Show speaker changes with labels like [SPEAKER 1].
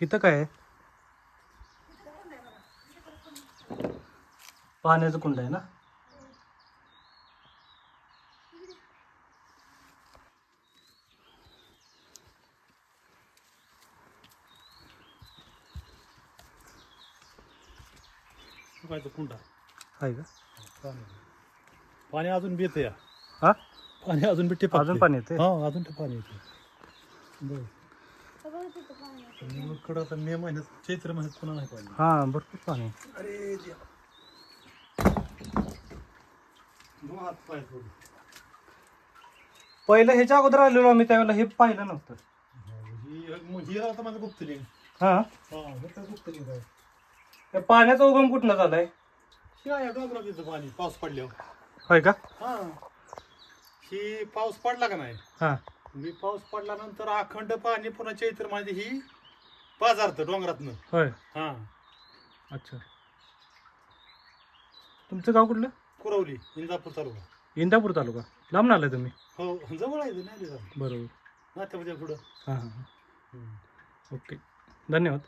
[SPEAKER 1] इथं काय आहे? पाण्याचं कुंड आहे ना.
[SPEAKER 2] कुंडा
[SPEAKER 1] आहे का?
[SPEAKER 2] पाणी अजून बी येतं या.
[SPEAKER 1] हा,
[SPEAKER 2] पाणी अजून बी टिपा
[SPEAKER 1] अजून पाणी येते.
[SPEAKER 2] हा अजून ते पाणी येते. कडं आता मे महिन्यात चैत्र महिन्यात पुन्हा नाही पाणी.
[SPEAKER 1] हा, भरपूर पाणी.
[SPEAKER 2] अरे हात पाय थोडी.
[SPEAKER 1] पहिलं ह्याच्या अगोदर आलेलो आम्ही त्यावेळेला हे पाहिलं नव्हतं.
[SPEAKER 2] ही आता माझं गुप्तलिंग.
[SPEAKER 1] हा,
[SPEAKER 2] हे काय गुप्तलिंग आहे.
[SPEAKER 1] त्या पाण्याचा उगम कुठनं झालाय?
[SPEAKER 2] शिवाय डोंगरात येतं पाणी पाऊस पडल्यावर.
[SPEAKER 1] होय का?
[SPEAKER 2] हा, ही पाऊस पडला का नाही.
[SPEAKER 1] हा,
[SPEAKER 2] मी पाऊस पडल्यानंतर अखंड पाणी पुन्हा चैत्र मध्ये ही बाजारतं डोंगरातनं.
[SPEAKER 1] होय.
[SPEAKER 2] हा,
[SPEAKER 1] अच्छा. तुमचं गाव कुठलं?
[SPEAKER 2] कुरवली, इंदापूर तालुका.
[SPEAKER 1] इंदापूर तालुका. लांब आलाय तुम्ही?
[SPEAKER 2] हो, जवळ आहे नाही रे.
[SPEAKER 1] बरोबर.
[SPEAKER 2] नात्यामध्ये पुढं.
[SPEAKER 1] हां हां. ओके, धन्यवाद.